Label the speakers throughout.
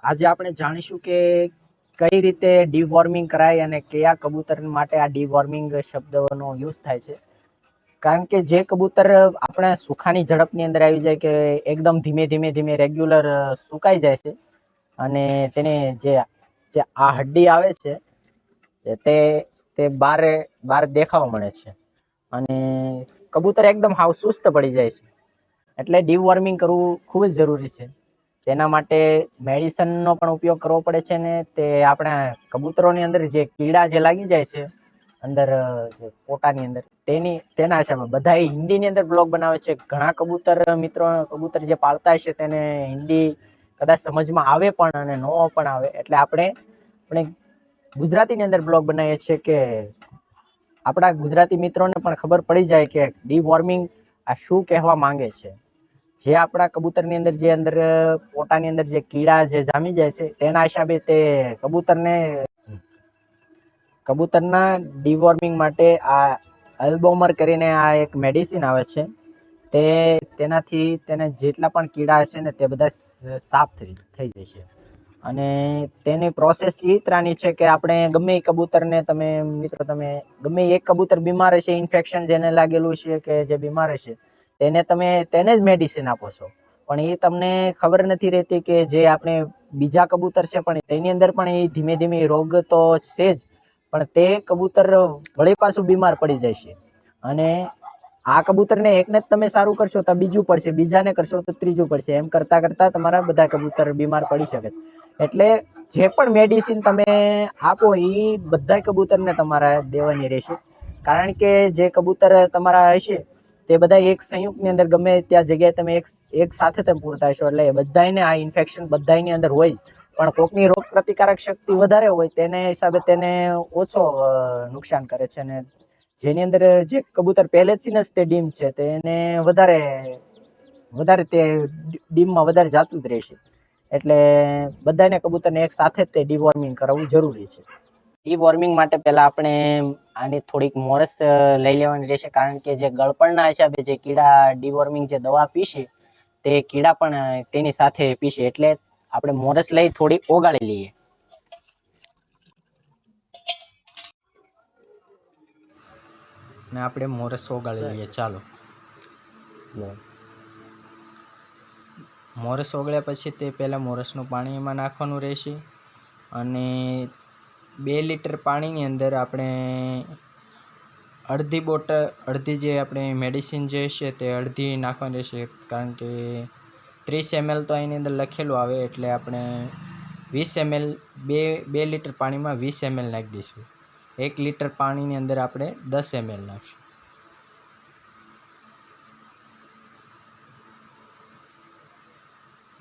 Speaker 1: આજે આપણે જાણીશું કે કઈ રીતે ડીવોર્મિંગ કરાય અને કયા કબૂતર માટે આ ડીવોર્મિંગ શબ્દનો યુઝ થાય છે. કારણ કે જે કબૂતર આપણે સુખાની ઝડપની અંદર આવી જાય કે એકદમ ધીમે ધીમે ધીમે રેગ્યુલર સુકાઈ જાય છે અને તેને જે આ હડ્ડી આવે છે તે તે બાર દેખાવા મળે છે અને કબૂતર એકદમ હાવ સુસ્ત પડી જાય છે. એટલે ડીવોર્મિંગ કરવું ખૂબ જ જરૂરી છે. તેના માટે મેડિસિનનો પણ ઉપયોગ કરવો પડે છે ને તે આપણા કબૂતરોની અંદર જે કીડા જે લાગી જાય છે અંદર જે પોટાની અંદર તેના હિસાબે બધા હિન્દીની અંદર બ્લોગ બનાવે છે. ઘણા કબૂતર મિત્રો કબૂતર જે પાળતા હશે તેને હિન્દી કદાચ સમજમાં આવે પણ અને ન પણ આવે. એટલે આપણે ગુજરાતીની અંદર બ્લોગ બનાવીએ છીએ કે આપણા ગુજરાતી મિત્રોને પણ ખબર પડી જાય કે ડીવોર્મિંગ આ શું કહેવા માંગે છે. જે આપણા કબૂતરની અંદર જે અંદર પોટાની અંદર જે કીડા જે જામી જાય છે તેના હિસાબે તે કબૂતરના ડીવોર્મિંગ માટે આ અલ્બોમર કરીને આ એક મેડિસિન આવે છે. તેનાથી તેને જેટલા પણ કીડા હશે ને તે બધા સાફ થઈ જશે. અને તેની પ્રોસેસ એ તરાની છે કે આપણે ગમે એ કબૂતરને તમે ગમે એક કબૂતર બીમાર હશે, ઇન્ફેક્શન જેને લાગેલું છે કે જે બીમાર હશે તેને જ મેડિસિન આપો છો. પણ એ તમને ખબર નથી રહેતી કે જે આપણે બીજા કબૂતર છે પણ તેની અંદર પણ એ ધીમે ધીમે રોગ તો છે જ, પણ તે કબૂતર વળી પાછું બીમાર પડી જાય છે. અને આ કબૂતરને એકને જ તમે સારું કરશો તો બીજું પડશે, બીજાને કરશો તો ત્રીજું પડશે. એમ કરતા કરતા તમારા બધા કબૂતર બીમાર પડી શકે છે. એટલે જે પણ મેડિસિન તમે આપો એ બધા કબૂતરને તમારે દેવાની રહેશે. કારણ કે જે કબૂતર તમારા હશે તે બધા એક સંયુક્તની અંદર ગમે ત્યાં જગ્યાએ તમે એક સાથે તમે પૂરતા હશો એટલે બધાને આ ઇન્ફેક્શન બધાની અંદર હોય જ. પણ કોકની રોગ પ્રતિકારક શક્તિ વધારે હોય તેને હિસાબે તેને ઓછો નુકસાન કરે છે અને જેની અંદર જે કબૂતર પહેલેથી જ તે ડીમ છે તેને વધારે તે ડીમમાં વધારે જાતું જ રહેશે. એટલે બધાને કબૂતરને એક સાથે જ તે ડીવોર્મિંગ કરાવવું જરૂરી છે. ડીવોર્મિંગ માટે પહેલા આપણે આની થોડીક મોરસ લઈ લેવાની રહેશે. કારણ કે જે ગળપણના હિસાબે જે કીડા ડીવોર્મિંગ જે દવા પીશે તે કીડા પણ તેની સાથે પીશે. એટલે આપણે મોરસ લઈ થોડી ઓગાળી લઈએ. ને આપણે મોરસ ઓગાળી લઈએ. ચાલો મોરસ ઓગળ્યા પછી તે પહેલાં મોરસનું પાણી એમાં નાખવાનું રહેશે અને 2 લીટર પાણીની અંદર આપણે અડધી જે આપણે મેડિસિન જે છે તે અડધી નાખવાની રહેશે. કારણ કે 30 ml તો એની અંદર લખેલું આવે એટલે આપણે 20 ml 2 લીટર પાણીમાં 20 ml નાખી દઈશું. 1 લીટર પાણીની અંદર આપણે 10 ml નાખીશું.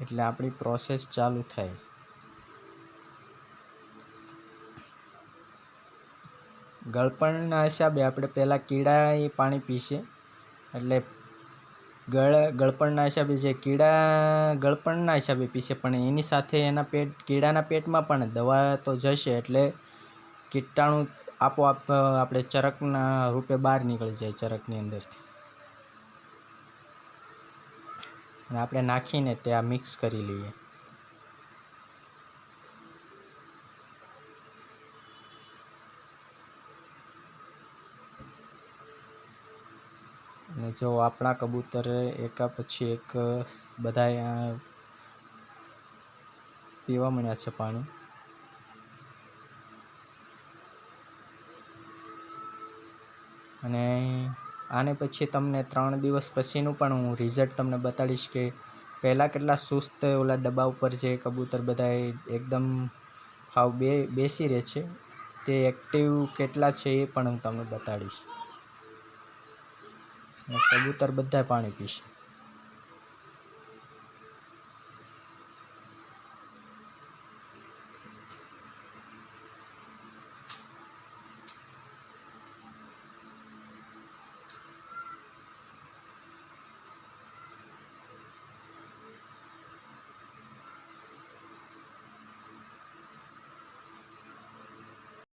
Speaker 1: એટલે આપણી પ્રોસેસ ચાલુ થાય. ગળપણના હિસાબે આપણે પહેલાં કીડા એ પાણી પીશે. એટલે ગળપણના હિસાબે જે કીડા ગળપણના હિસાબે પીશે પણ એની સાથે કીડાના પેટમાં પણ દવા તો જશે એટલે કીટાણુ આપોઆપ આપણે ચરકના રૂપે બહાર નીકળી જાય ચરકની અંદરથી. અને આપણે નાખીને તે આ મિક્સ કરી લઈએ. અને જો આપણા કબૂતર એકા પછી એક બધા પીવા મળ્યા છે પાણી. અને આને પછી તમને 3 દિવસ પછીનું પણ હું રિઝલ્ટ તમને બતાડીશ કે પહેલાં કેટલા સુસ્ત ઓલા ડબ્બા ઉપર જે કબૂતર બધા એકદમ હાવ બેસી રહે છે તે એક્ટિવ કેટલા છે એ પણ હું તમને બતાડીશ. કબૂતર બધા પાણી પીશે.